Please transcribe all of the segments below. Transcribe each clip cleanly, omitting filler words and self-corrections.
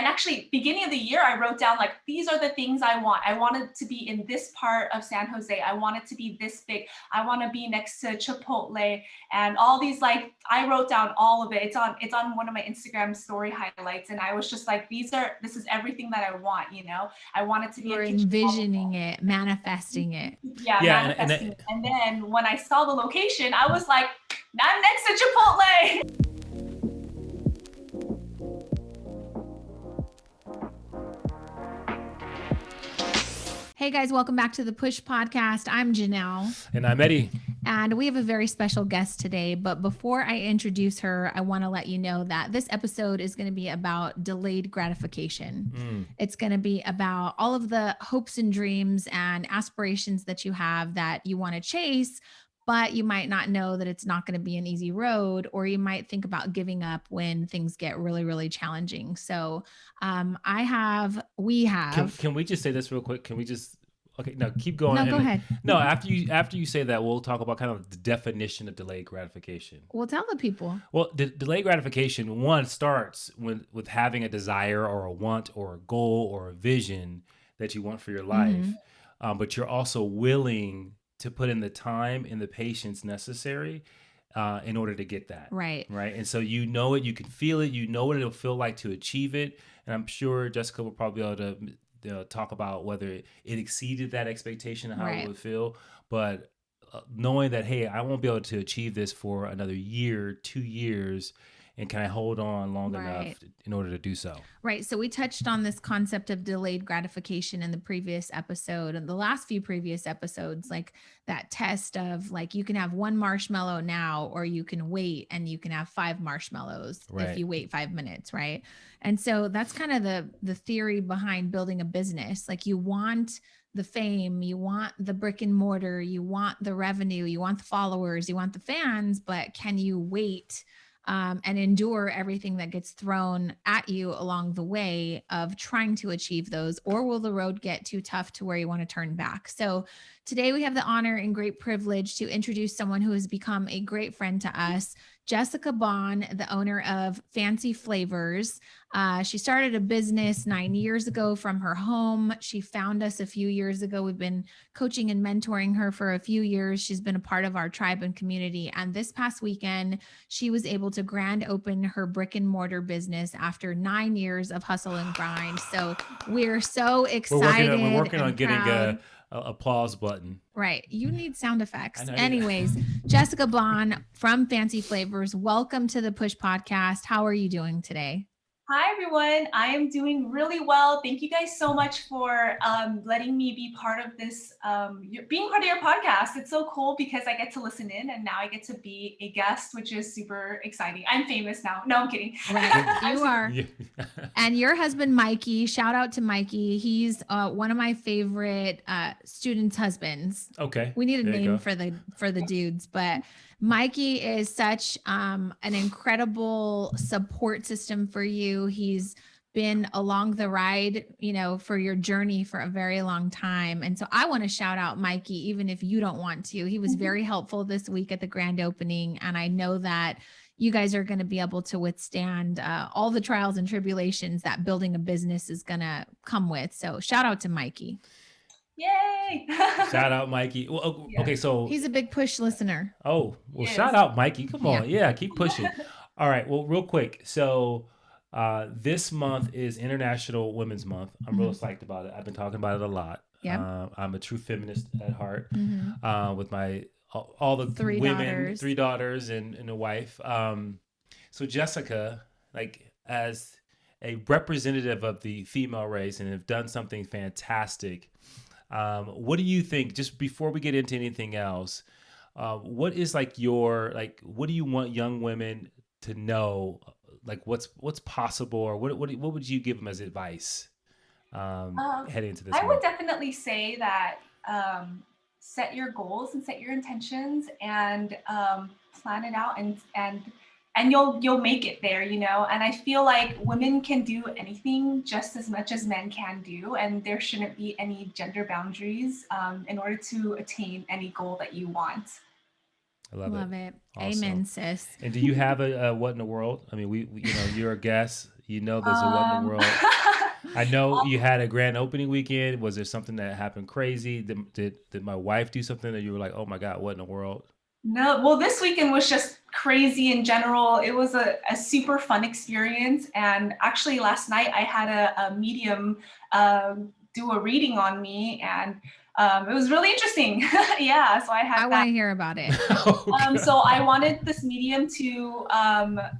actually beginning of the year, I wrote down like, these are the things I want. I wanted to be in this part of San Jose. I want it to be this big. I want to be next to Chipotle and all these, like, I wrote down all of it. It's on one of my Instagram story highlights. And I was just like, this is everything that I want, you know? I want it to be You're a kitchen. envisioning it, manifesting it. Yeah, Yeah, manifesting it. And then when I saw the location, I was like, I'm next to Chipotle. Hey guys, welcome back to the Push Podcast. I'm Janelle. And I'm Eddie. And we have a very special guest today. But before I introduce her, I want to let you know that this episode is going to be about delayed gratification. It's going to be about all of the hopes and dreams and aspirations that you have that you want to chase, but you might not know that it's not going to be an easy road, or you might think about giving up when things get really, really challenging. So we have. Can we just say this real quick? Can we just, okay, no, keep going. No, go ahead. No, after you say that, we'll talk about kind of the definition of delayed gratification. Well, tell the people. Well, delayed gratification, one, starts with having a desire or a want or a goal or a vision that you want for your life, but you're also willing to put in the time and the patience necessary in order to get that. Right. And so you know it, you can feel it, you know what it'll feel like to achieve it. And I'm sure Jessica will probably be able to talk about whether it exceeded that expectation and how it would feel. But knowing that, hey, I won't be able to achieve this for another year, 2 years, and can I hold on long enough in order to do so? Right. So we touched on this concept of delayed gratification in the previous episode and the last few previous episodes, like that test of like, you can have one marshmallow now, or you can wait and you can have 5 marshmallows if you wait 5 minutes. Right. And so that's kind of the theory behind building a business. Like, you want the fame, you want the brick and mortar, you want the revenue, you want the followers, you want the fans, but can you wait and endure everything that gets thrown at you along the way of trying to achieve those? Or will the road get too tough to where you want to turn back? So today we have the honor and great privilege to introduce someone who has become a great friend to us, Jessica Banh, the owner of Fancy Flavors. She started a business 9 years ago from her home. She found us a few years ago. We've been coaching and mentoring her for a few years. She's been a part of our tribe and community. And this past weekend, she was able to grand open her brick and mortar business after 9 years of hustle and grind. So we're so excited. We're working on getting proud. a applause button. Right. You need sound effects. Anyways, Jessica Banh from Fancy Flavors, welcome to the Push Podcast. How are you doing today? Hi, everyone. I am doing really well. Thank you guys so much for letting me be part of this, being part of your podcast. It's so cool because I get to listen in, and now I get to be a guest, which is super exciting. I'm famous now. No, I'm kidding. Right. You are. And your husband, Mikey, shout out to Mikey. He's one of my favorite students' husbands. Okay. We need a name for the dudes, but Mikey is such an incredible support system for you. He's been along the ride, for your journey for a very long time. And so I want to shout out Mikey, even if you don't want to. He was very helpful this week at the grand opening. And I know that you guys are going to be able to withstand all the trials and tribulations that building a business is going to come with. So shout out to Mikey. Yay! Shout out Mikey. Well, okay, so he's a big Push listener. Oh, well, shout out Mikey. Come on. Yeah, keep pushing. All right. Well, real quick. So this month is International Women's Month. I'm real psyched about it. I've been talking about it a lot. Yeah. I'm a true feminist at heart with my all the 3 daughters. 3 daughters and a wife. So Jessica, like, as a representative of the female race, and have done something fantastic. What do you think, just before we get into anything else, what is what do you want young women to know, like what's possible, or what would you give them as advice heading into this I month? would definitely say that set your goals and set your intentions and plan it out and you'll make it there, And I feel like women can do anything just as much as men can do, and there shouldn't be any gender boundaries in order to attain any goal that you want. I love it. Awesome. Amen, sis. And do you have a what in the world? I mean, we you're a guest. There's a what in the world. I know you had a grand opening weekend. Was there something that happened crazy? Did my wife do something that you were like, oh my God, what in the world? No, well, this weekend was just crazy in general. It was a super fun experience. And actually, last night I had a medium do a reading on me, and it was really interesting. Yeah, so I had I that. want to hear about it. So I wanted this medium to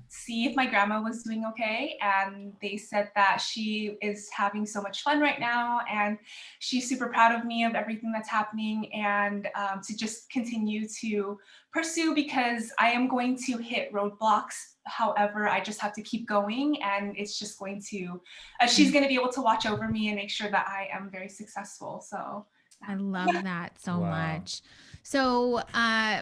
see if my grandma was doing okay. And they said that she is having so much fun right now. And she's super proud of me, of everything that's happening, and to just continue to pursue, because I am going to hit roadblocks. However, I just have to keep going, and it's just going to, she's going to be able to watch over me and make sure that I am very successful. So I love that so Wow. much. So,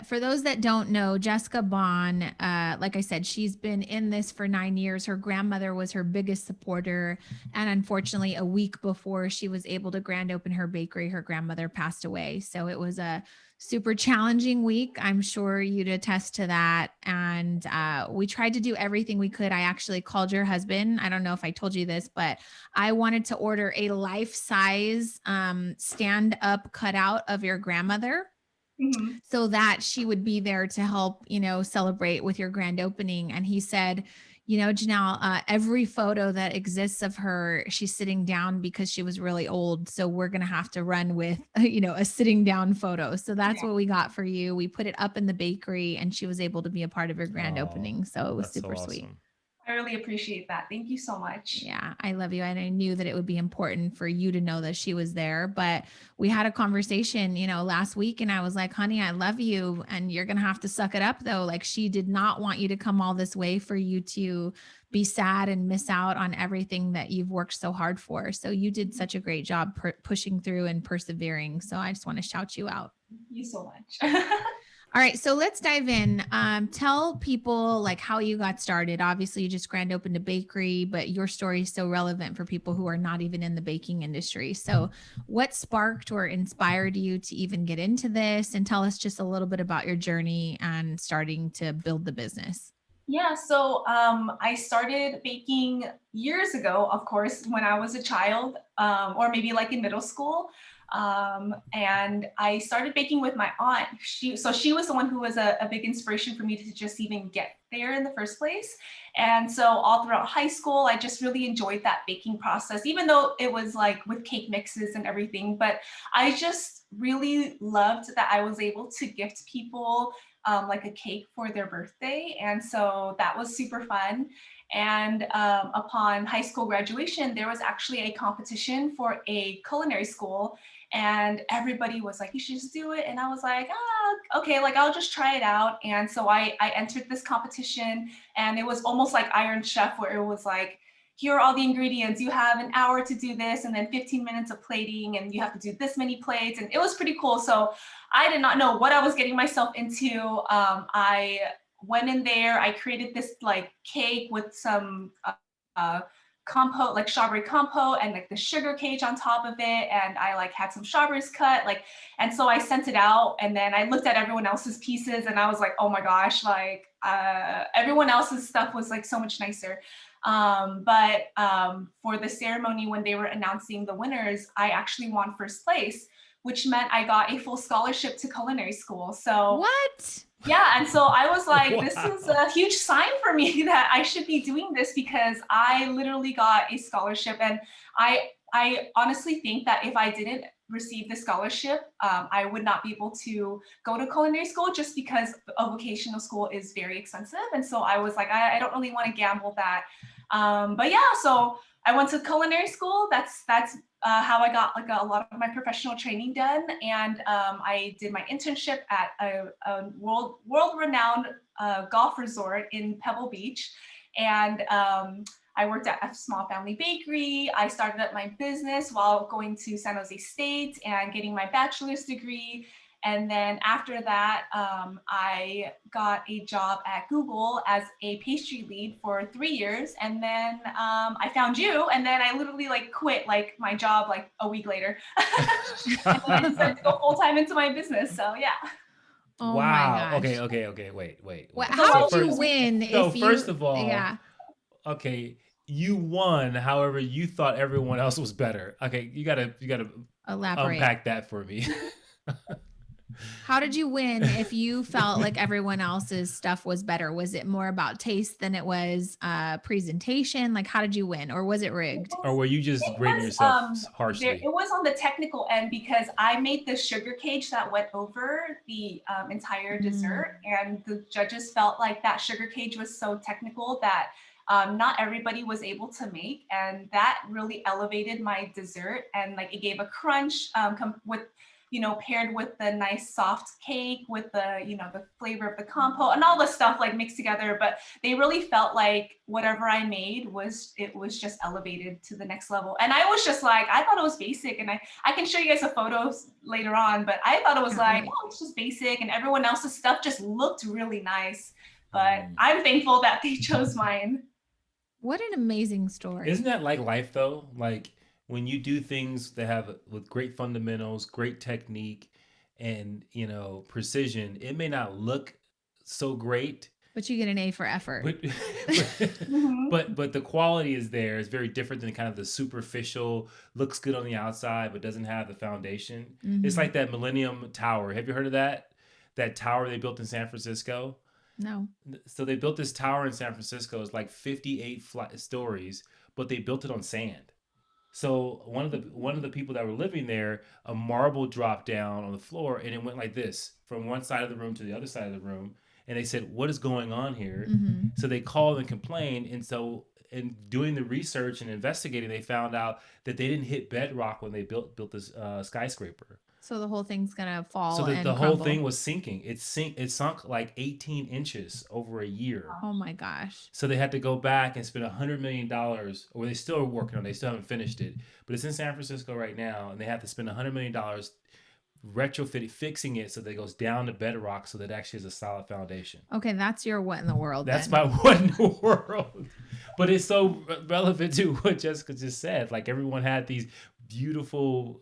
for those that don't know, Jessica Banh, like I said, she's been in this for 9 years. Her grandmother was her biggest supporter. And unfortunately, a week before she was able to grand open her bakery, her grandmother passed away. So it was a super challenging week. I'm sure you'd attest to that. And we tried to do everything we could. I actually called your husband. I don't know if I told you this, but I wanted to order a life size stand up cutout of your grandmother mhm. so that she would be there to help, celebrate with your grand opening. And he said, Janelle, every photo that exists of her, she's sitting down because she was really old. So we're going to have to run with, a sitting down photo. So that's Yeah, what we got for you. We put it up in the bakery and she was able to be a part of your grand Oh, opening. So it was that's so super sweet. awesome. I really appreciate that. Thank you so much. Yeah, I love you. And I knew that it would be important for you to know that she was there. But we had a conversation, last week, and I was like, honey, I love you. And you're going to have to suck it up, though. Like, she did not want you to come all this way for you to be sad and miss out on everything that you've worked so hard for. So you did such a great job pushing through and persevering. So I just want to shout you out. Thank you so much. All right, so let's dive in. Tell people like how you got started. Obviously, you just grand opened a bakery, but your story is so relevant for people who are not even in the baking industry. So, what sparked or inspired you to even get into this? And tell us just a little bit about your journey and starting to build the business. Yeah, so I started baking years ago, of course, when I was a child, or maybe like in middle school. And I started baking with my aunt. She was the one who was a big inspiration for me to just even get there in the first place. And so all throughout high school, I just really enjoyed that baking process, even though it was like with cake mixes and everything. But I just really loved that I was able to gift people like a cake for their birthday. And so that was super fun. And upon high school graduation, there was actually a competition for a culinary school. And everybody was like, you should just do it. And I was like, okay, like I'll just try it out. And so I entered this competition, and it was almost like Iron Chef, where it was like, here are all the ingredients. You have an hour to do this, and then 15 minutes of plating, and you have to do this many plates. And it was pretty cool. So I did not know what I was getting myself into. I went in there, I created this like cake with some compote, like strawberry compote, and like the sugar cage on top of it. And I like had some strawberries cut, like, and so I sent it out, and then I looked at everyone else's pieces, and I was like, oh my gosh, like everyone else's stuff was like so much nicer. But for the ceremony, when they were announcing the winners, I actually won first place, which meant I got a full scholarship to culinary school. So What? yeah, and so I was like, this is Wow. a huge sign for me that I should be doing this, because I literally got a scholarship. And I honestly think that if I didn't receive the scholarship, I would not be able to go to culinary school, just because a vocational school is very expensive. And so I was like, I don't really want to gamble that. But yeah, so I went to culinary school. That's how I got like a lot of my professional training done. And I did my internship at a world-renowned golf resort in Pebble Beach. And I worked at a small family bakery. I started up my business while going to San Jose State and getting my bachelor's degree. And then after that, I got a job at Google as a pastry lead for 3 years. And then I found you, and then I literally like quit like my job like a week later. And then I decided to go full time into my business. So yeah. Oh my Wow. gosh. Okay. Wait. What, It's a how So whole did you new first, week. win so if first you, of all, yeah. okay, you won. However, you thought everyone else was better. Okay, you gotta Elaborate. unpack that for me. How did you win if you felt like everyone else's stuff was better? Was it more about taste than it was presentation? Like, how did you win? Or was it rigged? Or were you just It grading was yourself there. harshly? It was on the technical end because I made the sugar cage that went over the entire dessert, and the judges felt like that sugar cage was so technical that not everybody was able to make, and that really elevated my dessert, and like it gave a crunch with paired with the nice soft cake with the the flavor of the compote and all the stuff like mixed together. But they really felt like whatever I made was just elevated to the next level. And I was just like, I thought it was basic, and I can show you guys the photos later on, but I thought it was like, oh, it's just basic, and everyone else's stuff just looked really nice. But I'm thankful that they chose mine. What an amazing story. Isn't that like life though? Like when you do things that have with great fundamentals, great technique, and precision, it may not look so great, but you get an A for effort. but the quality is there. It's very different than kind of the superficial, looks good on the outside, but doesn't have the foundation. It's like that Millennium Tower. Have you heard of that? That tower they built in San Francisco? No. So they built this tower in San Francisco. It's like 58 stories, but they built it on sand. So one of the people that were living there, a marble dropped down on the floor, and it went like this from one side of the room to the other side of the room. And they said, "What is going on here?" So they called and complained. And so in doing the research and investigating, they found out that they didn't hit bedrock when they built this skyscraper. So the whole thing's gonna fall. So and the crumble. whole thing was sinking. It sunk like 18 inches over a year. Oh my gosh. So they had to go back and spend $100 million, or they still are working on it. They still haven't finished it, but it's in San Francisco right now, and they have to spend $100 million retrofitting, fixing it so that it goes down to bedrock, so that it actually has a solid foundation. Okay, that's your what in the world. That's then. my what in the world. But it's so relevant to what Jessica just said. Like everyone had these beautiful,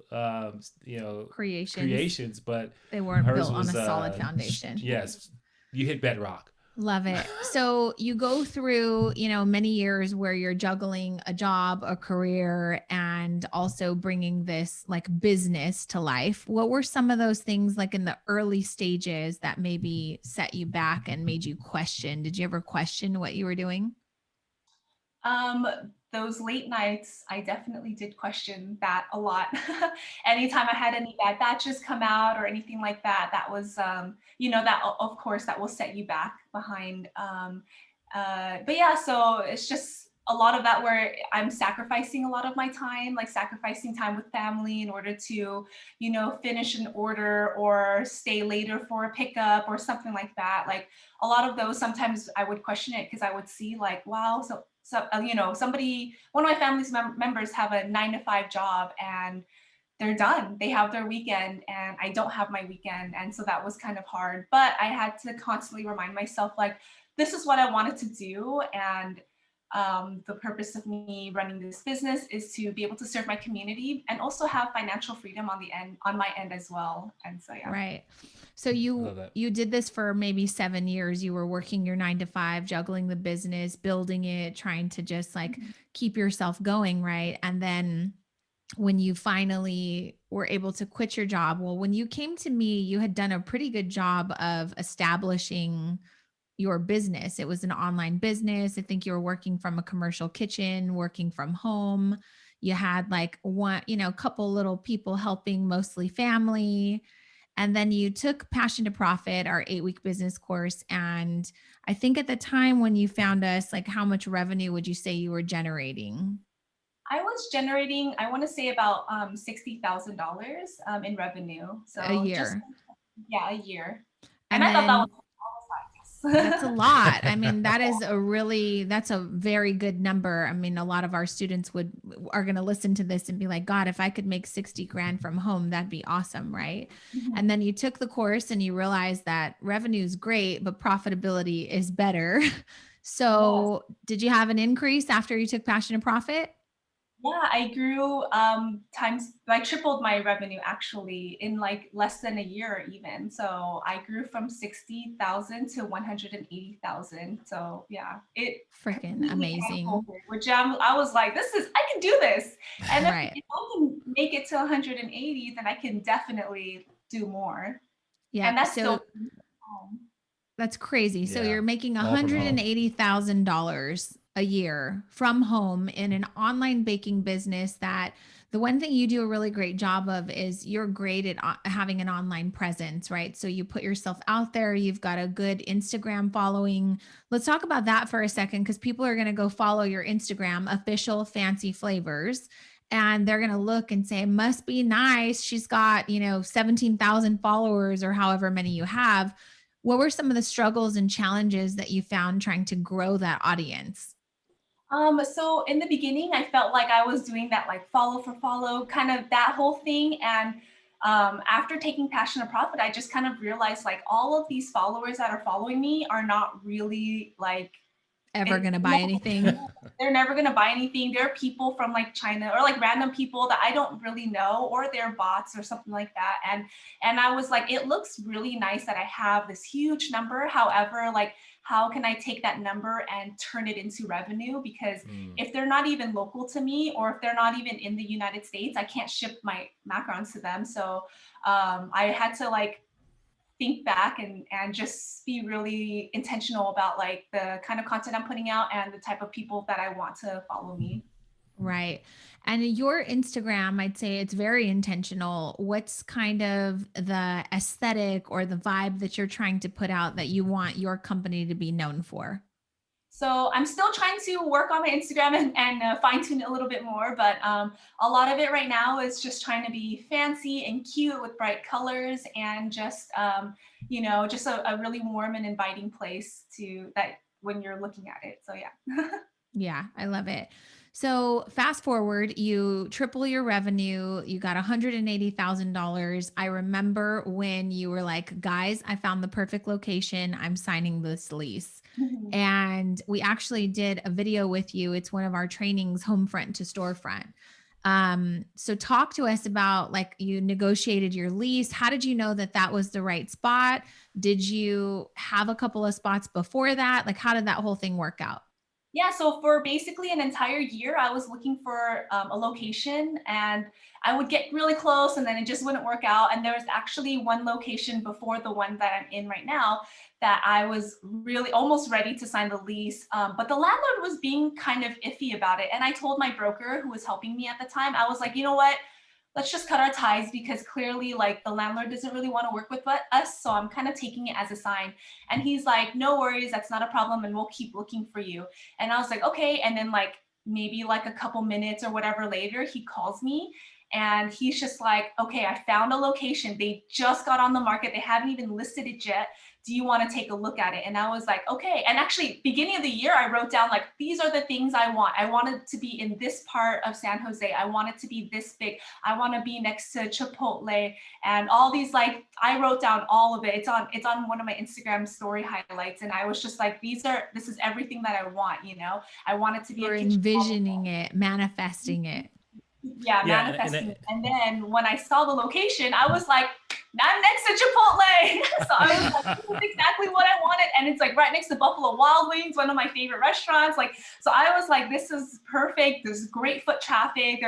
creations, but they weren't hers built on was, a solid foundation. Yes, you hit bedrock. Love it. So you go through, many years where you're juggling a job, a career, and also bringing this like business to life. What were some of those things like in the early stages that maybe set you back and made you question? Did you ever question what you were doing? Those late nights, I definitely did question that a lot. Anytime I had any bad batches come out or anything like that, that was, that of course that will set you back behind. But yeah, so it's just a lot of that where I'm sacrificing a lot of my time, like sacrificing time with family in order to, finish an order or stay later for a pickup or something like that. Like a lot of those, sometimes I would question it because I would see like, wow, so one of my family's members have a 9-to-5 job and they're done. They have their weekend and I don't have my weekend. And so that was kind of hard, but I had to constantly remind myself, like, this is what I wanted to do. And the purpose of me running this business is to be able to serve my community and also have financial freedom on my end as well. And so, yeah. Right. So you did this for maybe 7 years. You were working your 9-to-5, juggling the business, building it, trying to just like keep yourself going. Right. And then when you finally were able to quit your job, well, when you came to me, you had done a pretty good job of establishing your business. It was an online business. I think you were working from a commercial kitchen, working from home. You had like couple little people helping, mostly family. And then you took Passion to Profit, our 8-week business course. And I think at the time when you found us, like how much revenue would you say you were generating? I was generating, I want to say about $60,000 in revenue. So a year. A year. And I thought that was that's a lot. I mean, that's a very good number. I mean, a lot of our students are going to listen to this and be like, God, if I could make 60 grand from home, that'd be awesome. Right. Mm-hmm. And then you took the course and you realized that revenue is great, but profitability is better. So Did you have an increase after you took Passion to Profit? Yeah, I grew I tripled my revenue actually in like less than a year even. So I grew from 60,000 to 180,000. So yeah, it Freaking completely amazing. catapulted, which I was like, I can do this. And Right. if I can make it to 180, then I can definitely do more. And Yep. that's So still home. that's crazy. So Yeah. you're making All from home. $180,000 a year from home in an online baking business that the one thing you do a really great job of is you're great at having an online presence, right? So you put yourself out there, you've got a good Instagram following. Let's talk about that for a second because people are going to go follow your Instagram, official fancy flavors. And they're going to look and say, must be nice. She's got, 17,000 followers or however many you have. What were some of the struggles and challenges that you found trying to grow that audience? So in the beginning, I felt like I was doing that like follow for follow, kind of that whole thing. And after taking Passion to Profit, I just kind of realized like all of these followers that are following me are not really like Ever it, going to buy no, anything? they're never going to buy anything. They're people from like China or like random people that I don't really know, or they're bots or something like that. And I was like, it looks really nice that I have this huge number. However, like, how can I take that number and turn it into revenue? Because if they're not even local to me, or if they're not even in the United States, I can't ship my macarons to them. So I had to like think back and just be really intentional about like the kind of content I'm putting out and the type of people that I want to follow me. Right. And your Instagram, I'd say it's very intentional. What's kind of the aesthetic or the vibe that you're trying to put out that you want your company to be known for? So I'm still trying to work on my Instagram and fine tune it a little bit more, but a lot of it right now is just trying to be fancy and cute with bright colors and just just a really warm and inviting place to that when you're looking at it. So yeah. Yeah, I love it. So fast forward, you triple your revenue, you got $180,000. I remember when you were like, guys, I found the perfect location. I'm signing this lease. Mhm. And we actually did a video with you. It's one of our trainings, Homefront to Storefront. So talk to us about like you negotiated your lease. How did you know that that was the right spot? Did you have a couple of spots before that? Like, how did that whole thing work out? Yeah, so for basically an entire year, I was looking for a location, and I would get really close and then it just wouldn't work out. And there was actually one location before the one that I'm in right now that I was really almost ready to sign the lease. But the landlord was being kind of iffy about it. And I told my broker who was helping me at the time, I was like, you know what? Let's just cut our ties because clearly like the landlord doesn't really want to work with us. So I'm kind of taking it as a sign. And he's like, no worries, that's not a problem. And we'll keep looking for you. And I was like, okay. And then like maybe like a couple minutes or whatever later, he calls me and he's just like, okay, I found a location. They just got on the market. They haven't even listed it yet. Do you want to take a look at it? And I was like, okay. And actually, beginning of the year, I wrote down like, these are the things I want. I want it to be in this part of San Jose. I want it to be this big. I want to be next to Chipotle and all these like, I wrote down all of it. It's on one of my Instagram story highlights. And I was just like, this is everything that I want, I want it to be You a were kitchen. envisioning it, manifesting it. Yeah, Yeah, manifesting it. And then when I saw the location, I was like, I'm next to Chipotle. So I was like, this is exactly what I wanted. And it's like right next to Buffalo Wild Wings, one of my favorite restaurants. Like, so I was like, this is perfect. There's great foot traffic.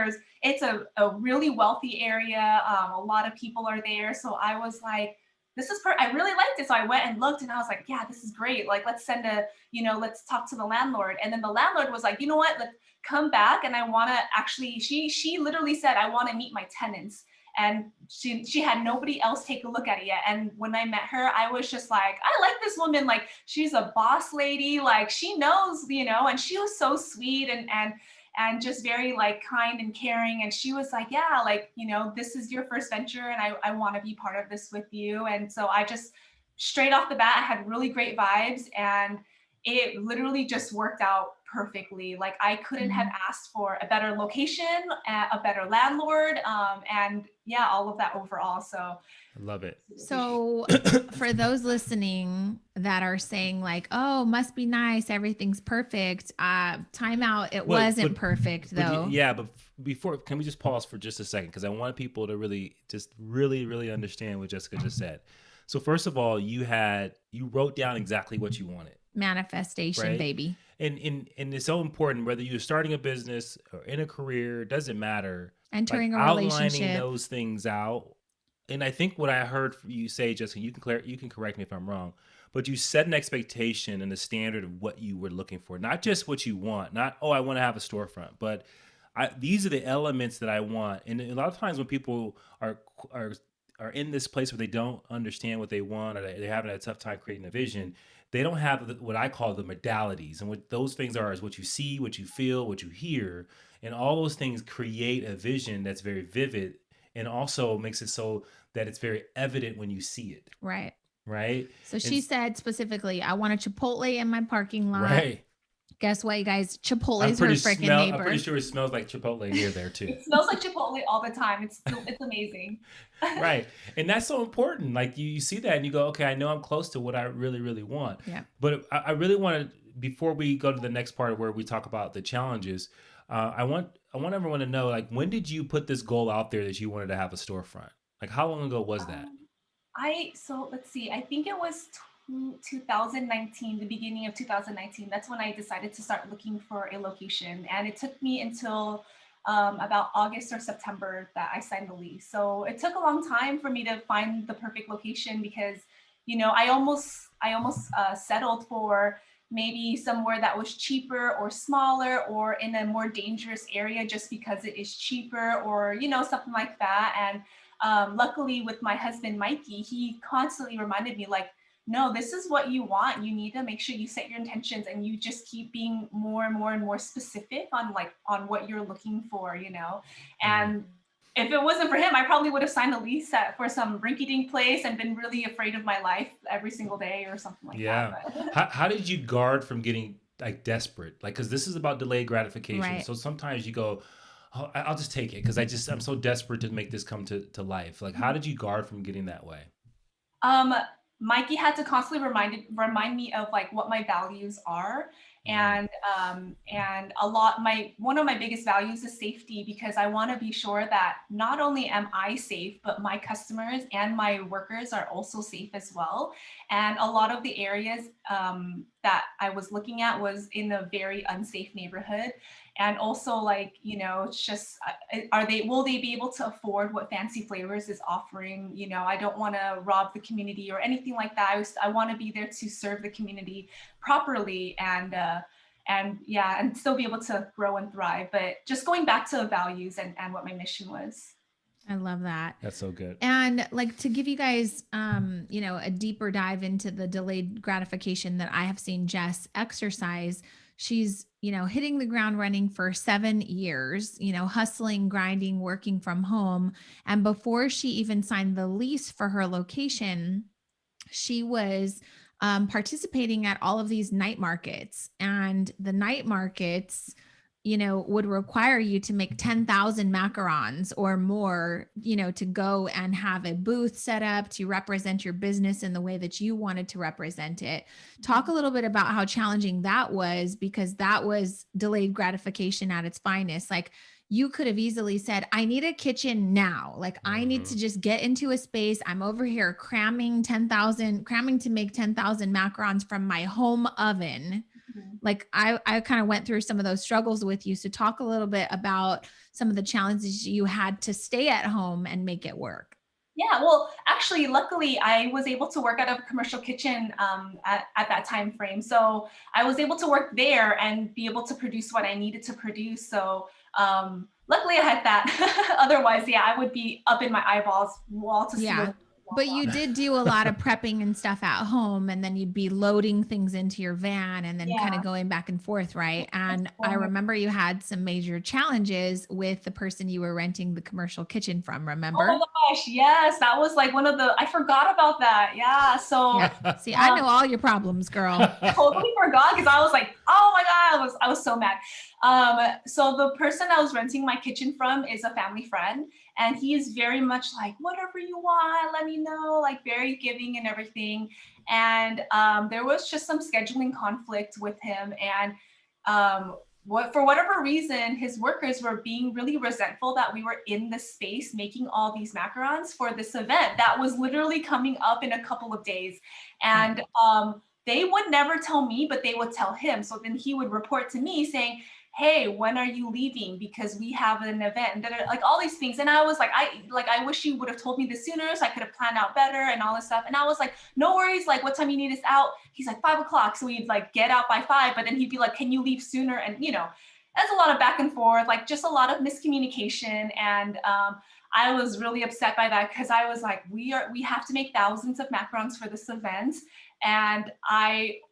It's a really wealthy area. A lot of people are there. So I was like, I really liked it. So I went and looked and I was like, yeah, this is great. Like, let's talk to the landlord. And then the landlord was like, you know what? Let's come back. And I want to actually, she literally said, I want to meet my tenants. And she had nobody else take a look at it yet. And when I met her, I was just like, I like this woman. Like, she's a boss lady. Like, she knows, and she was so sweet and just very like kind and caring. And she was like, yeah, like, this is your first venture and I want to be part of this with you. And so I just straight off the bat, I had really great vibes and it literally just worked out perfectly. Like I couldn't have asked for a better location, a better landlord, and yeah, all of that overall. So I love it. So for those listening that are saying like, oh, must be nice, everything's perfect. Time out. It wasn't perfect though. Yeah, but before, can we just pause for just a second? Because I want people to really understand what Jessica just said. So first of all, you wrote down exactly what you wanted. Manifestation, right? baby. And it's so important, whether you're starting a business or in a career, it doesn't matter. Entering like a outlining relationship. those things out. And I think what I heard you say, Jessica, you can correct me if I'm wrong, but you set an expectation and a standard of what you were looking for, not just what you want, not, oh, I want to have a storefront, but these are the elements that I want. And a lot of times when people are in this place where they don't understand what they want, or they're having a tough time creating a vision, they don't have what I call the modalities. And what those things are is what you see, what you feel, what you hear. And all those things create a vision that's very vivid, and also makes it so that it's very evident when you see it. Right. Right. So she said specifically, I want a Chipotle in my parking lot. Right. Guess what, you guys? Chipotle's her freaking neighbor. I'm pretty sure it smells like Chipotle near there too. It smells like Chipotle all the time. It's amazing. Right. And that's so important. Like you see that and you go, okay, I know I'm close to what I really, really want. Yeah. But I really want to, before we go to the next part where we talk about the challenges, I want everyone to know, like, when did you put this goal out there that you wanted to have a storefront? Like, how long ago was that? So let's see, I think it was 2019, the beginning of 2019. That's when I decided to start looking for a location. And it took me until about August or September that I signed the lease. So it took a long time for me to find the perfect location because, I almost settled for maybe somewhere that was cheaper or smaller or in a more dangerous area just because it is cheaper or, something like that. And luckily with my husband, Mikey, he constantly reminded me like, no, this is what you want. You need to make sure you set your intentions and you just keep being more and more and more specific on what you're looking for, And if it wasn't for him, I probably would have signed a lease for some rinky-dink place and been really afraid of my life every single day or something like that. Yeah. How did you guard from getting like desperate? Like, because this is about delayed gratification. Right. So sometimes you go, oh, I'll just take it because I'm so desperate to make this come to life. Like, how did you guard from getting that way? Mikey had to constantly remind me of like what my values are. And one of my biggest values is safety, because I want to be sure that not only am I safe, but my customers and my workers are also safe as well. And a lot of the areas that I was looking at was in a very unsafe neighborhood. And also it's just, will they be able to afford what Fancy Flavors is offering? I don't want to rob the community or anything like that. I want to be there to serve the community properly and still be able to grow and thrive. But just going back to the values and what my mission was. I love that. That's so good. And like to give you guys, a deeper dive into the delayed gratification that I have seen Jess exercise. She's, hitting the ground running for 7 years, hustling, grinding, working from home. And before she even signed the lease for her location, she was participating at all of these night markets, and the night markets, would require you to make 10,000 macarons or more, to go and have a booth set up to represent your business in the way that you wanted to represent it. Talk a little bit about how challenging that was, because that was delayed gratification at its finest. Like, you could have easily said, I need a kitchen now. Like, I need to just get into a space. I'm over here cramming to make 10,000 macarons from my home oven. Like I kind of went through some of those struggles with you. So talk a little bit about some of the challenges you had to stay at home and make it work. Yeah, well, actually, luckily, I was able to work out of a commercial kitchen at that time frame. So I was able to work there and be able to produce what I needed to produce. So luckily I had that. Otherwise, I would be up in my eyeballs wall to see But you did do a lot of prepping and stuff at home, and then you'd be loading things into your van and then kind Yeah. of going back and forth, right? And I Right. remember you had some major challenges with the person you were renting the commercial kitchen from, Oh my remember? gosh, yes, that was like one of the, I forgot about that. Yeah. So Yeah. See, I know all your problems, girl. totally forgot because I was like, oh my God, I was so mad. So the person I was renting my kitchen from is a family friend, and he is very much like, whatever you want, let me know, like very giving and everything. And there was just some scheduling conflict with him, and for whatever reason, his workers were being really resentful that we were in the space making all these macarons for this event that was literally coming up in a couple of days. And they would never tell me, but they would tell him. So then he would report to me saying, hey, when are you leaving? Because we have an event, and like all these things. And I was like, I wish you would have told me this sooner so I could have planned out better and all this stuff. And I was like, no worries. Like, what time you need us out? He's like 5 o'clock. So we'd like get out by 5, but then he'd be like, can you leave sooner? And that's a lot of back and forth, like just a lot of miscommunication. And I was really upset by that because I was like, we have to make thousands of macarons for this event. And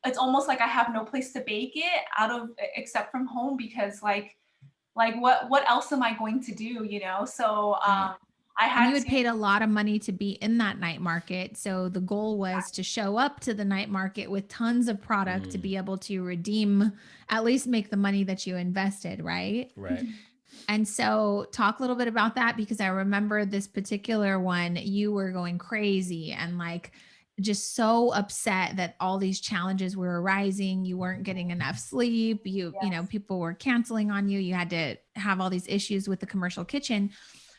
it's almost like I have no place to bake it out of except from home, because like what else am I going to do, So Right. I And you had had to. paid a lot of money to be in that night market. So the goal was to show up to the night market with tons of product to Mm, be able to redeem, at least make the money that you invested, right? right. And so talk a little bit about that, because I remember this particular one, you were going crazy and like just so upset that all these challenges were arising. You weren't getting enough sleep. Yes. People were canceling on you. You had to have all these issues with the commercial kitchen.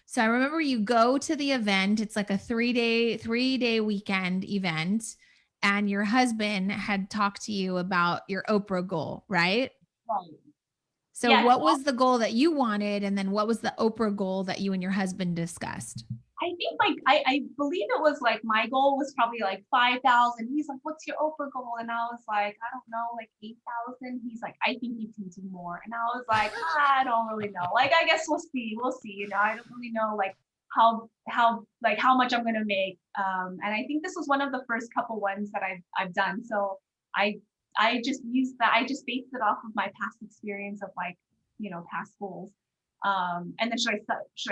So I remember you go to the event. It's like a three day weekend event. And your husband had talked to you about your Oprah goal, right? Right. So Yeah. what was the goal that you wanted? And then what was the Oprah goal that you and your husband discussed? I think like I believe it was like my goal was probably like 5,000. He's like, "What's your Oprah goal?" And I was like, "I don't know, like 8,000." He's like, "I think you can do more." And I was like, "I don't really know. Like, I guess we'll see. We'll see. I don't really know like how much I'm gonna make." And I think this was one of the first couple ones that I've done. So I I just used that. I just based it off of my past experience of like past goals. And then should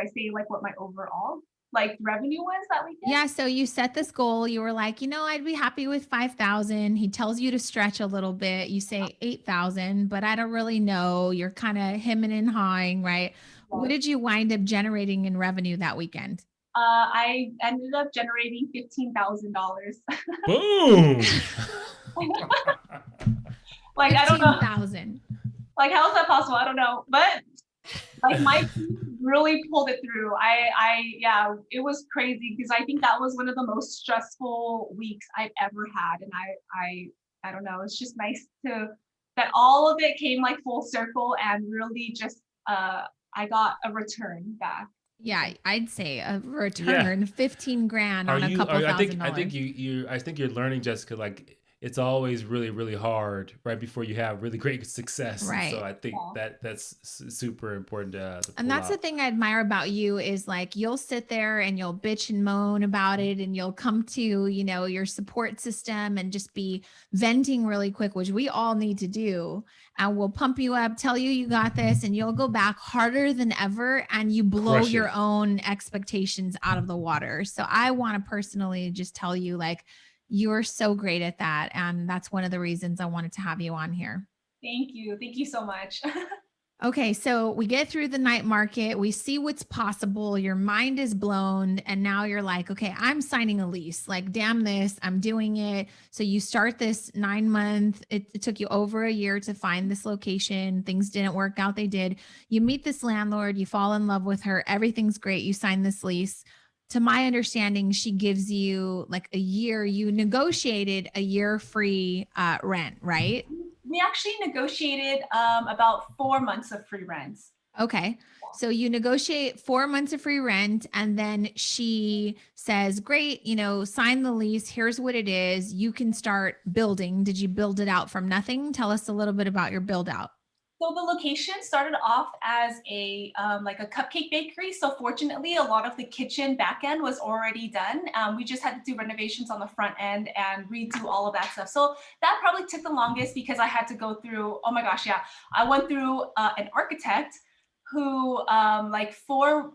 I say like what my overall like revenue was that weekend? Yeah. So you set this goal. You were like, I'd be happy with 5,000. He tells you to stretch a little bit. You say 8,000, but I don't really know. You're kind of hemming and hawing, right? What Yes. did you wind up generating in revenue that weekend? I ended up generating $15,000. Boom. Like I don't know, 15,000. like how is that possible? I don't know, but like my team really pulled it through. Yeah, it was crazy because I think that was one of the most stressful weeks I've ever had, and I don't know. It's just nice to that all of it came like full circle and really just I got a return back. Yeah, I'd say a Yeah. return 15 grand Are on a you? couple thousand I think dollars. I think you're learning, Jessica. Like it's always really really hard right before you have really great success, and so Right. I think Yeah. that's super important to And pull that's the out. thing I admire about you is like you'll sit there and you'll bitch and moan about it and you'll come to, your support system and just be venting really quick, which we all need to do. And we'll pump you up, tell you you got this, and you'll go back harder than ever and you blow Crush your it. own expectations out of the water. So I want to personally just tell you like you're so great at that. And that's one of the reasons I wanted to have you on here. Thank you. Thank you so much. Okay, so we get through the night market, we see what's possible, your mind is blown, and now you're like, okay, I'm signing a lease. Like, damn this, I'm doing it. So you start this 9 month, it took you over a year to find this location. Things didn't work out, they did. You meet this landlord, you fall in love with her, everything's great, you sign this lease. To my understanding, she gives you like a year, you negotiated a year free rent, right? We actually negotiated about 4 months of free rent. Okay. So you negotiate 4 months of free rent, and then she says, great, sign the lease. Here's what it is. You can start building. Did you build it out from nothing? Tell us a little bit about your build out. So the location started off as a like a cupcake bakery. So fortunately, a lot of the kitchen back end was already done. We just had to do renovations on the front end and redo all of that stuff. So that probably took the longest because I had to go through, oh my gosh, yeah. I went through an architect who like 4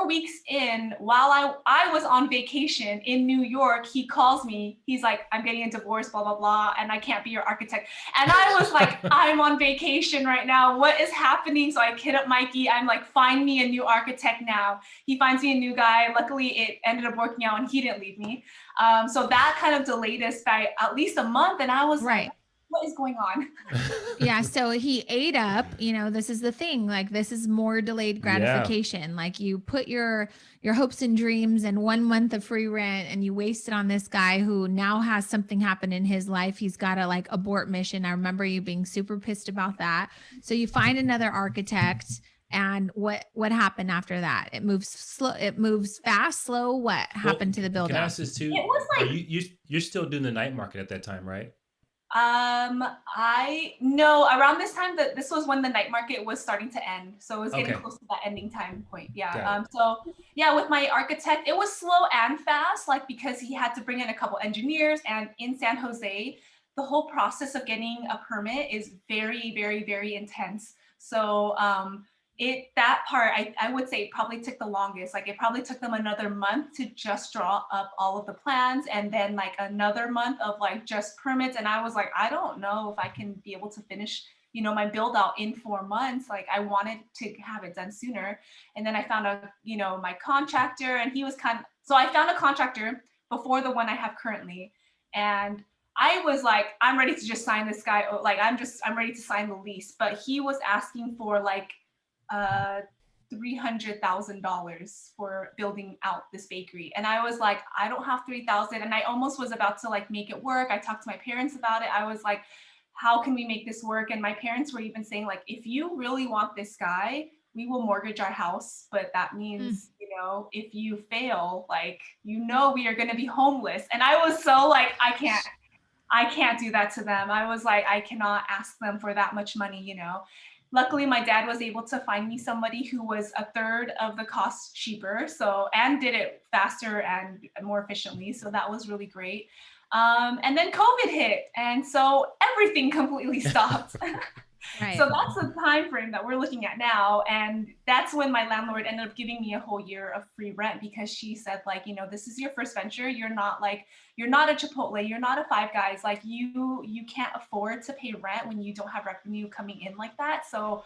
weeks in, while I was on vacation in New York, he calls me. He's like, I'm getting a divorce, blah, blah, blah, and I can't be your architect. And I was like, I'm on vacation right now. What is happening? So I hit up Mikey. I'm like, find me a new architect now. He finds me a new guy. Luckily, it ended up working out and he didn't leave me. So that kind of delayed us by at least a month. And I was like, what is going on? Yeah. So he ate up, this is the thing, like this is more delayed gratification. Like you put your hopes and dreams and 1 month of free rent and you waste it on this guy who now has something happen in his life. He's got to like abort mission. I remember you being super pissed about that. So you find another architect. And what happened after that? It moves slow. It moves fast, slow. What happened to the build Can I up? ask this too? It was like, You're still doing the night market at that time, right? I know around this time that this was when the night market was starting to end. So it was getting close to that ending time point. Yeah. So yeah, with my architect, it was slow and fast, like because he had to bring in a couple engineers, and in San Jose, the whole process of getting a permit is very, very, very intense. So that part I would say probably took the longest. Like it probably took them another month to just draw up all of the plans, and then like another month of like just permits. And I was like, I don't know if I can be able to finish my build out in 4 months. Like I wanted to have it done sooner. And then I found my contractor, and he was so I found a contractor before the one I have currently, and I was like, I'm ready to just sign this guy. Like I'm ready to sign the lease, but he was asking for like $300,000 for building out this bakery. And I was like, I don't have 3,000. And I almost was about to like make it work. I talked to my parents about it. I was like, how can we make this work? And my parents were even saying like, if you really want this guy, we will mortgage our house. But that means, if you fail, like, we are going to be homeless. And I was so like, I can't do that to them. I was like, I cannot ask them for that much money. Luckily, my dad was able to find me somebody who was a third of the cost cheaper, and did it faster and more efficiently. So that was really great. And then COVID hit, and so everything completely stopped. Right. So that's the time frame that we're looking at now. And that's when my landlord ended up giving me a whole year of free rent, because she said like, this is your first venture. You're not a Chipotle, you're not a Five Guys. Like you can't afford to pay rent when you don't have revenue coming in like that. So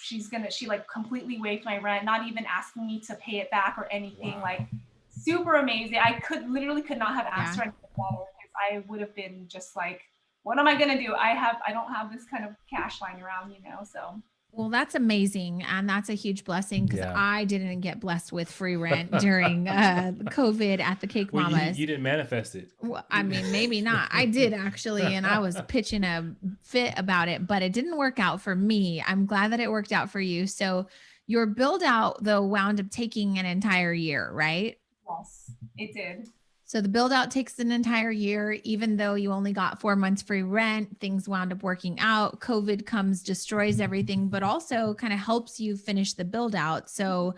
she like completely waived my rent, not even asking me to pay it back or anything. Wow. Like super amazing. I could not have asked for anything better, because I would have been just like, what am I going to do? I don't have this kind of cash lying around, so. Well, that's amazing. And that's a huge blessing, because I didn't get blessed with free rent during COVID at the Cake Mamas. You didn't manifest it. Well, I mean, maybe not. I did actually. And I was pitching a fit about it, but it didn't work out for me. I'm glad that it worked out for you. So your build out though wound up taking an entire year, right? Yes, it did. So the build out takes an entire year, even though you only got 4 months free rent, things wound up working out. COVID comes, destroys everything, but also kind of helps you finish the build out. So,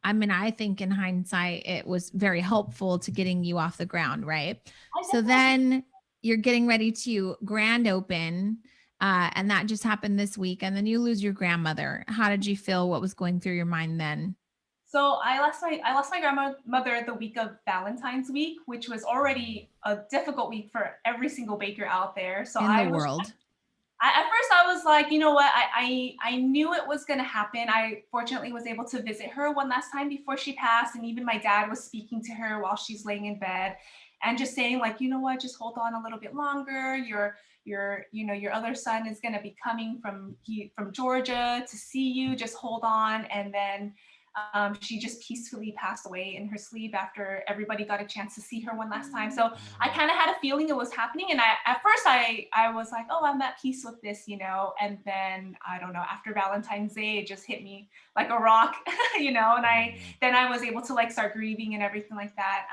I mean, I think in hindsight, it was very helpful to getting you off the ground, right? So then you're getting ready to grand open, and that just happened this week. And then you lose your grandmother. How did you feel? What was going through your mind then? So I lost my grandmother the week of Valentine's week, which was already a difficult week for every single baker out there. So in the world. At first I was like, you know what? I knew it was going to happen. I fortunately was able to visit her one last time before she passed. And even my dad was speaking to her while she's laying in bed and just saying like, you know what, just hold on a little bit longer. Your other son is going to be coming from Georgia to see you. Just hold on. And then She just peacefully passed away in her sleep after everybody got a chance to see her one last time. So I kind of had a feeling it was happening. And at first I was like, oh, I'm at peace with this, and then I don't know, after Valentine's Day, it just hit me like a rock, and I was able to like start grieving and everything like that.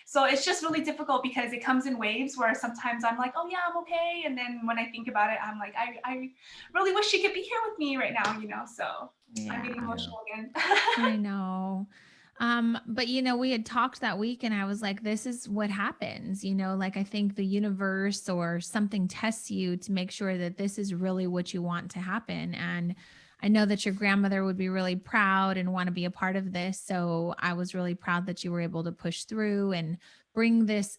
So it's just really difficult because it comes in waves where sometimes I'm like, oh yeah, I'm okay. And then when I think about it, I'm like, I really wish she could be here with me right now, so I'm getting emotional again. I know. But we had talked that week and I was like, this is what happens, like I think the universe or something tests you to make sure that this is really what you want to happen. And I know that your grandmother would be really proud and want to be a part of this. So I was really proud that you were able to push through and bring this,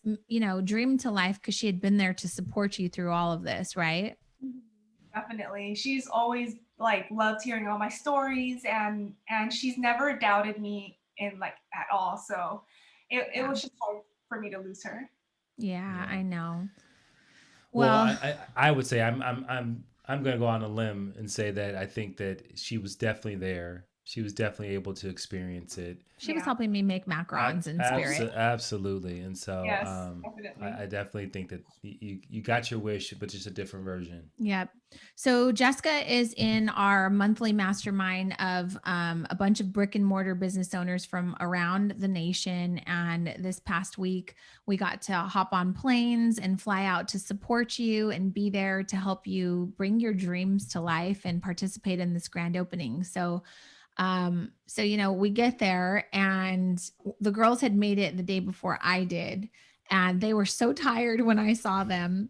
dream to life because she had been there to support you through all of this, right? Definitely. She's always like loved hearing all my stories and she's never doubted me in like at all. So it was just hard for me to lose her. Yeah, I know. Well, I would say I'm going to go on a limb and say that I think that she was definitely there. She was definitely able to experience it. She was helping me make macarons in spirit. Absolutely. And so yes, definitely. I definitely think that you got your wish, but just a different version. Yep. So Jessica is in our monthly mastermind of a bunch of brick and mortar business owners from around the nation. And this past week, we got to hop on planes and fly out to support you and be there to help you bring your dreams to life and participate in this grand opening. So we get there and the girls had made it the day before I did. And they were so tired when I saw them.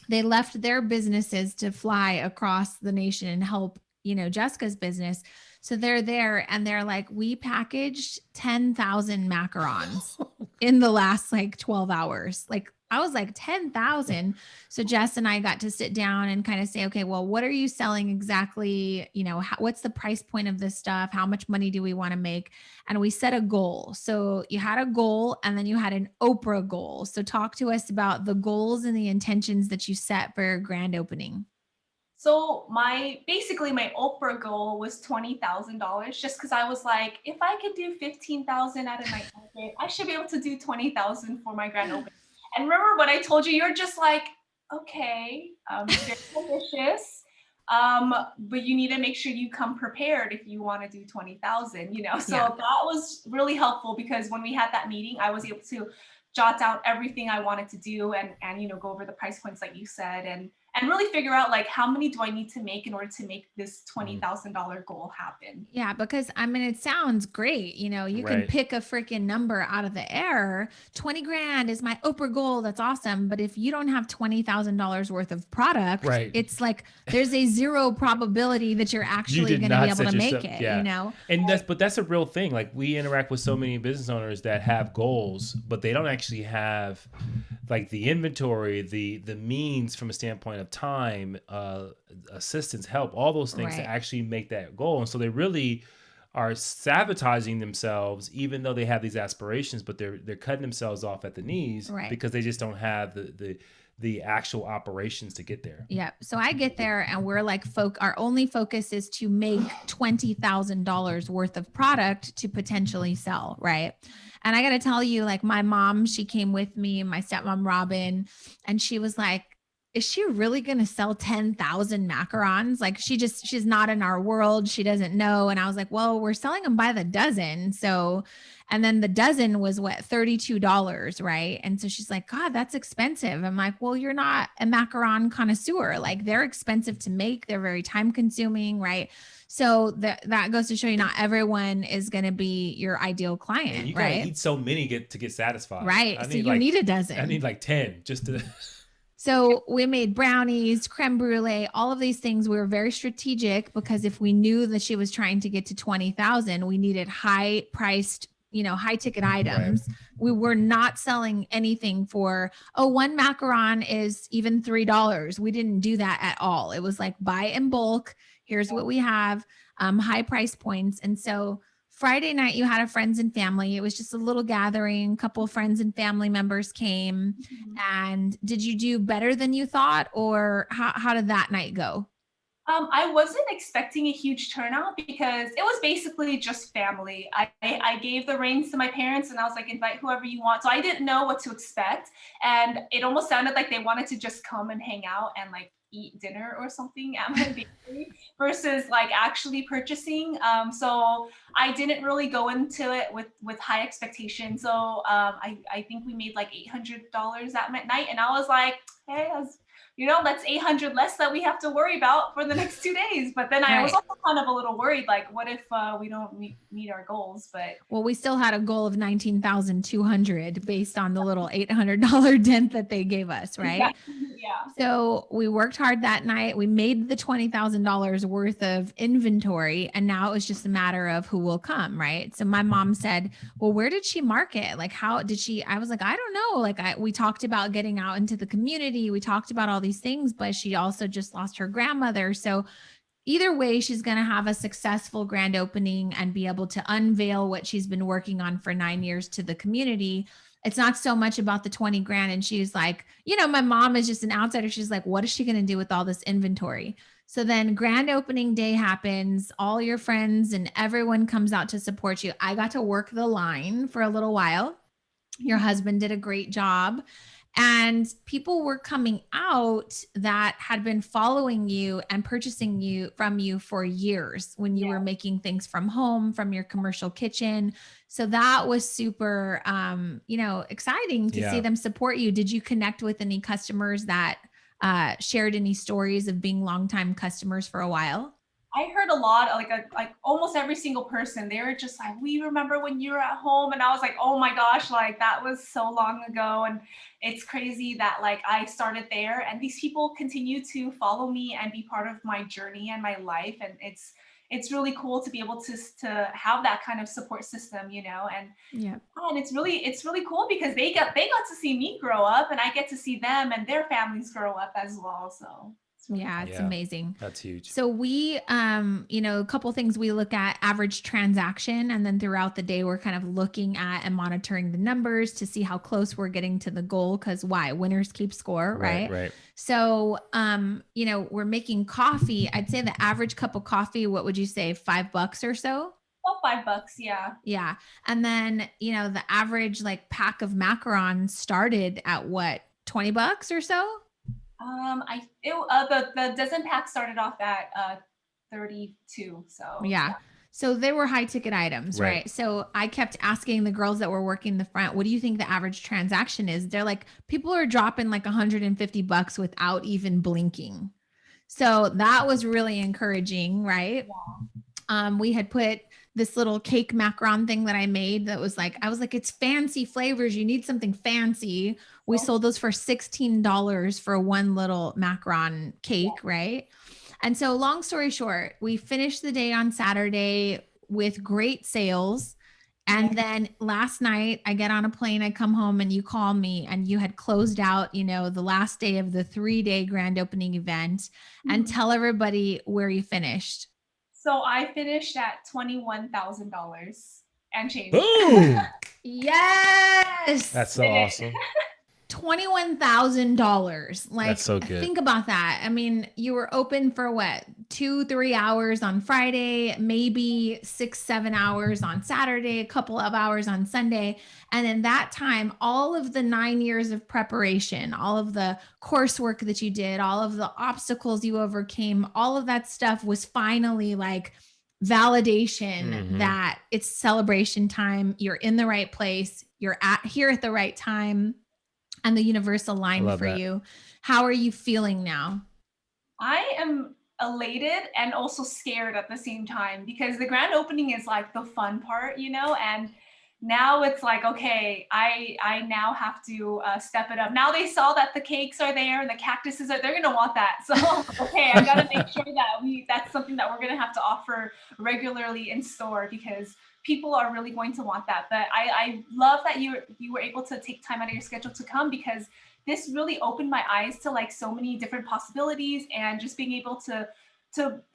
They left their businesses to fly across the nation and help, Jessica's business. So they're there and they're like, we packaged 10,000 macarons in the last like 12 hours. Like I was like 10,000. So Jess and I got to sit down and kind of say, okay, well, what are you selling exactly? What's the price point of this stuff? How much money do we want to make? And we set a goal. So you had a goal and then you had an Oprah goal. So talk to us about the goals and the intentions that you set for your grand opening. So my Oprah goal was $20,000 just because I was like, if I could do 15,000 at a night market, I should be able to do 20,000 for my grand opening. And remember what I told you, you're just like, okay, you're ambitious, but you need to make sure you come prepared if you want to do 20,000, So that was really helpful because when we had that meeting, I was able to jot down everything I wanted to do and go over the price points like you said and really figure out like how many do I need to make in order to make this $20,000 goal happen. Yeah, because it sounds great. You can pick a freaking number out of the air. 20 grand is my Oprah goal. That's awesome. But if you don't have $20,000 worth of product, it's like there's a zero probability that you're actually going to be able to make it, And that's a real thing. Like we interact with so many business owners that have goals, but they don't actually have like the inventory, the means from a standpoint of time, assistance, help, all those things to actually make that goal. And so they really are sabotaging themselves, even though they have these aspirations, but they're cutting themselves off at the knees because they just don't have the actual operations to get there. Yeah. So I get there and we're like, our only focus is to make $20,000 worth of product to potentially sell. Right. And I got to tell you, like my mom, she came with me, my stepmom, Robin, and she was like, is she really going to sell 10,000 macarons? Like she's not in our world. She doesn't know. And I was like, well, we're selling them by the dozen. So, and then the dozen was what, $32. Right. And so she's like, God, that's expensive. I'm like, well, you're not a macaron connoisseur. Like they're expensive to make. They're very time consuming. Right. So that goes to show you not everyone is going to be your ideal client. And you got to eat so many to get satisfied. Right. So you need a dozen. I need like 10 just to... So we made brownies, creme brulee, all of these things. We were very strategic because if we knew that she was trying to get to 20,000, we needed high priced, high ticket items. Right. We were not selling anything for, one macaron is even $3. We didn't do that at all. It was like buy in bulk. Here's what we have, high price points. And so Friday night, you had a friends and family. It was just a little gathering. A couple of friends and family members came. Mm-hmm. And did you do better than you thought? Or how did that night go? I wasn't expecting a huge turnout because it was basically just family. I gave the reins to my parents and I was like, invite whoever you want. So I didn't know what to expect. And it almost sounded like they wanted to just come and hang out and like eat dinner or something at my bakery versus like actually purchasing. So I didn't really go into it with high expectations. So I think we made like $800 that night. And I was like, hey, that's 800 less that we have to worry about for the next 2 days. But then I was Right. also kind of a little worried, like, what if we don't meet our goals? But Well, we still had a goal of 19,200 based on the little $800 dent that they gave us, right? exactly, yeah. So we worked hard that night. We made the $20,000 worth of inventory, and now it was just a matter of who will come, right? So my mom said, "Well, where did she market? Like, how did she?" I was like, "I don't know." Like, we talked about getting out into the community. We talked about all these things, but she also just lost her grandmother. So either way, she's going to have a successful grand opening and be able to unveil what she's been working on for 9 years to the community. It's not so much about the 20 grand. And she's like, my mom is just an outsider. She's like, what is she going to do with all this inventory? So then grand opening day happens, all your friends and everyone comes out to support you. I got to work the line for a little while. Your husband did a great job. And people were coming out that had been following you and purchasing from you for years when you Yeah. were making things from home, from your commercial kitchen. So that was super, exciting to see Yeah. them support you. Did you connect with any customers that shared any stories of being longtime customers for a while? I heard a lot, like almost every single person. They were just like, "We remember when you were at home," and I was like, "Oh my gosh, like that was so long ago." And it's crazy that like I started there, and these people continue to follow me and be part of my journey and my life. And it's really cool to be able to have that kind of support system, Yeah. and it's really cool because they got to see me grow up, and I get to see them and their families grow up as well. So it's really Yeah, cool. it's Yeah. amazing. That's huge. So we, a couple things we look at average transaction, and then throughout the day, we're kind of looking at and monitoring the numbers to see how close we're getting to the goal. Cause why? Winners keep score, Right. right? Right. So, we're making coffee. I'd say the average cup of coffee, what would you say? $5 or so? Oh, $5, yeah. Yeah. And then, the average like pack of macarons started at what, $20 or so? The dozen pack started off at 32. So Yeah. So they were high ticket items, Right. right? So I kept asking the girls that were working the front, what do you think the average transaction is? They're like, people are dropping like $150 without even blinking. So that was really encouraging, right? We had put this little cake macaron thing that I made that was like, I was like, it's fancy flavors. You need something fancy. We yeah. sold those for $16 for one little macaron cake, right? And so, long story short, we finished the day on Saturday with great sales. And then last night, I get on a plane, I come home, and you call me, and you had closed out, the last day of the 3-day grand opening event. And tell everybody where you finished. So I finished at $21,000 and change. Boom. Yes. That's so Did it. awesome. $21,000. Like, That's so good. think about that. I mean, you were open for what, 2-3 hours on Friday, maybe 6-7 hours on Saturday, a couple of hours on Sunday. And in that time, all of the 9 years of preparation, all of the coursework that you did, all of the obstacles you overcame, all of that stuff was finally like validation that it's celebration time. You're in the right place. You're here at the right time. And the universe aligned for you. How are you feeling now? I am elated and also scared at the same time because the grand opening is like the fun part, and now it's like, okay, I now have to step it up. Now they saw that the cakes are there and the cactuses are, they're gonna want that. So okay, I gotta make sure that that's something that we're gonna have to offer regularly in store because people are really going to want that. But I love that you were able to take time out of your schedule to come because this really opened my eyes to like so many different possibilities and just being able to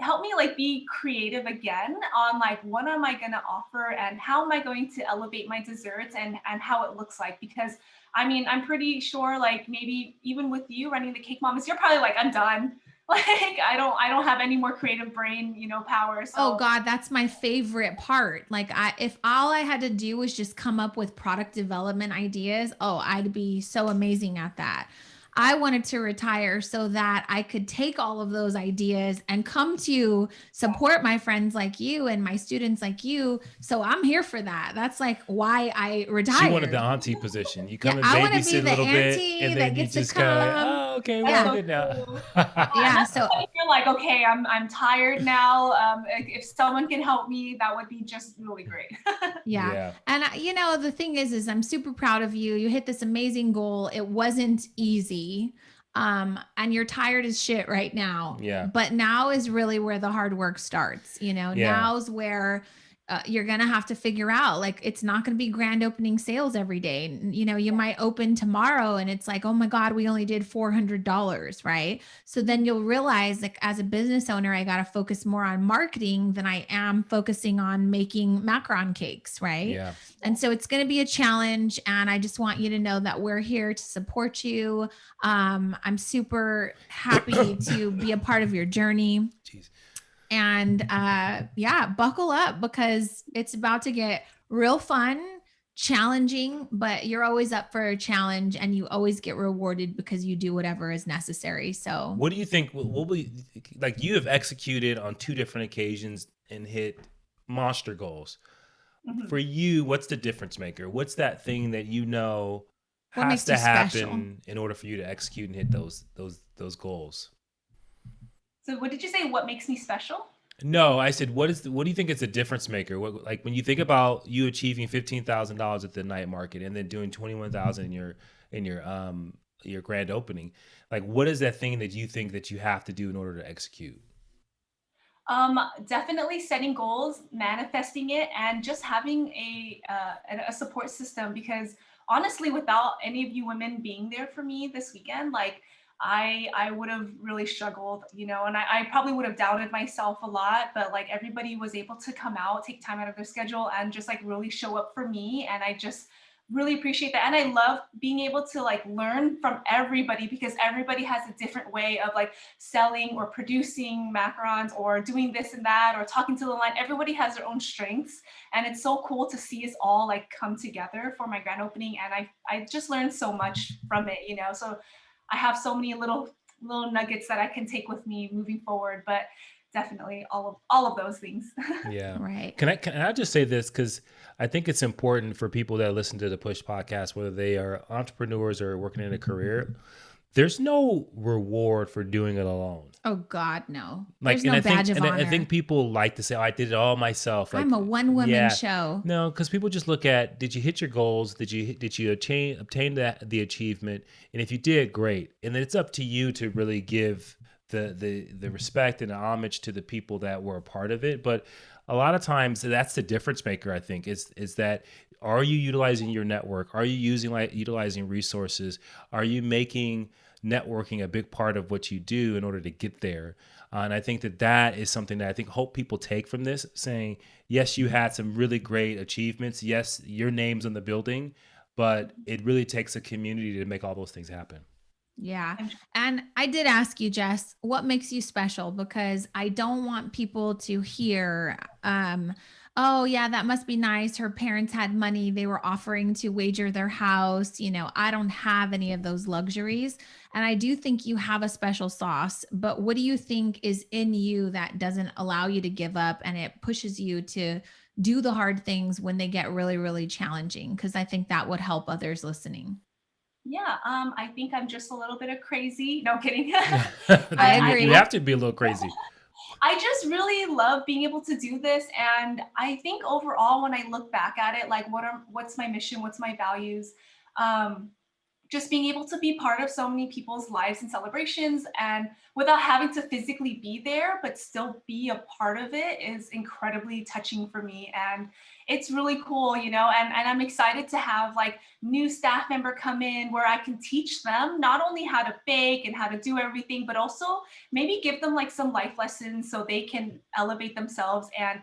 help me like be creative again on like what am I going to offer and how am I going to elevate my desserts and how it looks like. Because I mean, I'm pretty sure like maybe even with you running the Cake Mamas, you're probably like, I'm done. Like I don't have any more creative brain, power. Oh So God, that's my favorite part. Like if all I had to do was just come up with product development ideas, oh, I'd be so amazing at that. I wanted to retire so that I could take all of those ideas and come to support my friends like you and my students like you. So I'm here for that. That's like why I She wanted the retired. auntie position. You Yeah, come and I want to be babysit a the little bit, auntie and that then you gets to just kind of like, come. oh, okay, we're that's all Yeah. so good now. cool. And Yeah. that's So when you're like, okay, I'm tired now. If someone can help me, that would be just really great. yeah. Yeah, And the thing is I'm super proud of you. You hit this amazing goal. It wasn't easy. And you're tired as shit right now. yeah, But now is really where the hard work starts. yeah, Now's where you're going to have to figure out like it's not going to be grand opening sales every day. You might open tomorrow and it's like, oh my God, we only did $400, right? So then you'll realize, like, as a business owner, I got to focus more on marketing than I am focusing on making macaron cakes, right? yeah. And so it's going to be a challenge. And I just want you to know that we're here to support you. I'm super happy to be a part of your journey. Jeez. And yeah, buckle up because it's about to get real fun, challenging, but you're always up for a challenge and you always get rewarded because you do whatever is necessary. So, What do you think? What will like? You have executed on 2 different occasions and hit monster goals. Mhm. For you, what's the difference maker? What's that thing that what has makes you to special? happen in order for you to execute and hit those goals? So what did you say? What makes me special? No, I said, what do you think is a difference maker? What, like when you think about you achieving $15,000 at the night market and then doing 21,000 in your grand opening, like what is that thing that you think that you have to do in order to execute? Definitely setting goals, manifesting it, and just having a support system. Because honestly, without any of you women being there for me this weekend, like I would have really struggled, and I probably would have doubted myself a lot. But like everybody was able to come out, take time out of their schedule, and just like really show up for me. And I just really appreciate that. And I love being able to like learn from everybody because everybody has a different way of like selling or producing macarons or doing this and that or talking to the line. Everybody has their own strengths. And it's so cool to see us all like come together for my grand opening. And I just learned so much from it, So I have so many little nuggets that I can take with me moving forward. But definitely all of those things. Yeah. Right. Can I just say this? Because I think it's important for people that listen to the Push podcast, whether they are entrepreneurs or working in a career, there's no reward for doing it alone. Oh God, no. Like, There's and no I think, badge of and honor. I think people like to say, "Oh, I did it all myself." Like, I'm a one woman yeah, show. no, because people just look at, did you hit your goals? Did you obtain the achievement? And if you did, great. And then it's up to you to really give the respect and the homage to the people that were a part of it. But a lot of times, that's the difference maker. I think is that, are you utilizing your network? Are you utilizing resources? Are you making networking a big part of what you do in order to get there? And I think that is something that I think hope people take from this, saying, yes, you had some really great achievements. Yes, your name's on the building, but it really takes a community to make all those things happen. Yeah. And I did ask you, Jess, what makes you special? Because I don't want people to hear, oh, yeah, that must be nice. Her parents had money. They were offering to wager their house. I don't have any of those luxuries. And I do think you have a special sauce. But what do you think is in you that doesn't allow you to give up and it pushes you to do the hard things when they get really, really challenging? Because I think that would help others listening. Yeah, I think I'm just a little bit of crazy. No kidding. I But You agree. have to be a little crazy. I just really love being able to do this. And I think overall, when I look back at it, like what's my mission? What's my values? Um, just being able to be part of so many people's lives and celebrations and without having to physically be there but still be a part of it is incredibly touching for me. And it's really cool, and I'm excited to have like new staff member come in where I can teach them not only how to bake and how to do everything, but also maybe give them like some life lessons so they can elevate themselves and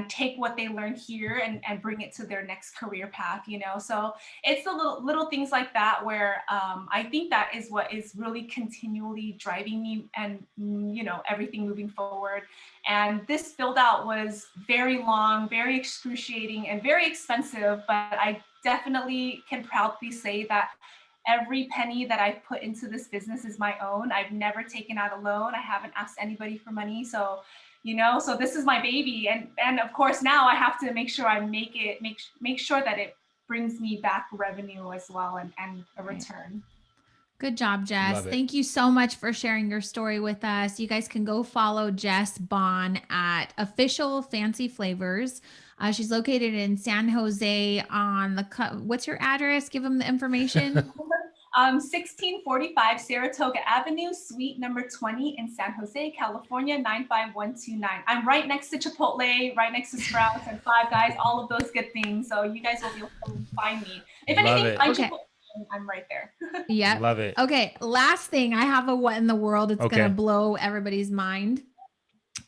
take what they learn here and bring it to their next career path, you know? So it's the little things like that where I think that is what is really continually driving me and, you know, everything moving forward. And this build out was very long, very excruciating and very expensive, but I definitely can proudly say that every penny that I've put into this business is my own. I've never taken out a loan. I haven't asked anybody for money. So, you know, so this is my baby. And of course now I have to make sure I make sure that it brings me back revenue as well and a return. Good job, Jess. Love it. Thank you so much for sharing your story with us. You guys can go follow Jess Banh at Official Fancy Flavors. She's located in San Jose on what's your address? Give them the information. 1645 Saratoga Avenue, suite number 20 in San Jose, California, 95129. I'm right next to Chipotle, right next to Sprouts and Five Guys, all of those good things. So you guys will be able to find me. If Love anything, it. find Okay. Chipotle, I'm right there. Yeah. Love it. Okay. Last thing, I have a what in the world. It's Okay. going to blow everybody's mind.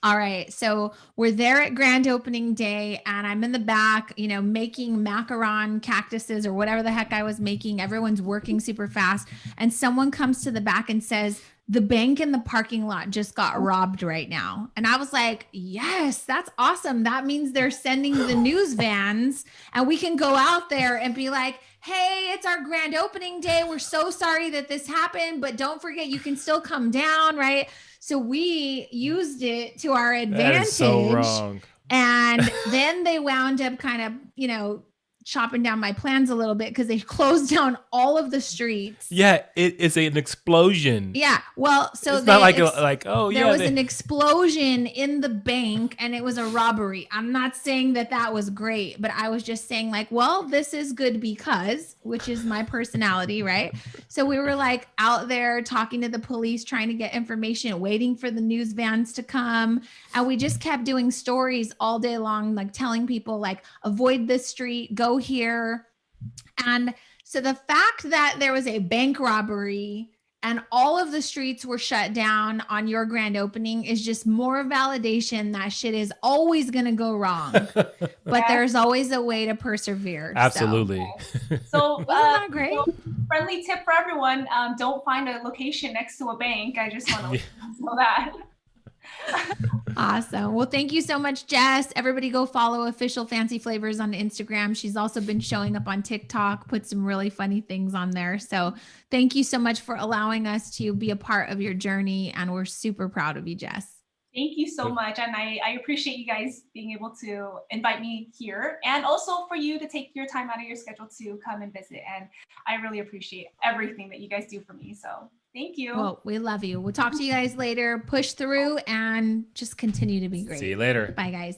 All right. So we're there at grand opening day and I'm in the back, you know, making macaron cactuses or whatever the heck I was making. Everyone's working super fast. And someone comes to the back and says, the bank in the parking lot just got robbed right now. And I was like, yes, that's awesome. That means they're sending the news vans and we can go out there and be like, hey, it's our grand opening day. We're so sorry that this happened, but don't forget, you can still come down, right? So we used it to our advantage. That is so wrong. And then they wound up kind of, you know, chopping down my plans a little bit because they closed down all of the streets. Yeah, it's an explosion. Yeah. Well, so it's not like there was an explosion in the bank and it was a robbery. I'm not saying that was great, but I was just saying like, well, this is good because, which is my personality, right? So we were like out there talking to the police, trying to get information, waiting for the news vans to come. And we just kept doing stories all day long, like telling people like, avoid this street, go here. And so the fact that there was a bank robbery and all of the streets were shut down on your grand opening is just more validation that shit is always going to go wrong. But there's always a way to persevere. Absolutely. So wasn't that great? So friendly tip for everyone, don't find a location next to a bank. I just want to know that. Awesome. Well, thank you so much, Jess. Everybody go follow Official Fancy Flavors on Instagram. She's also been showing up on TikTok, put some really funny things on there. So thank you so much for allowing us to be a part of your journey. And we're super proud of you, Jess. Thank you so much. And I appreciate you guys being able to invite me here and also for you to take your time out of your schedule to come and visit. And I really appreciate everything that you guys do for me. So thank you. Well, we love you. We'll talk to you guys later. Push through and just continue to be great. See you later. Bye, guys.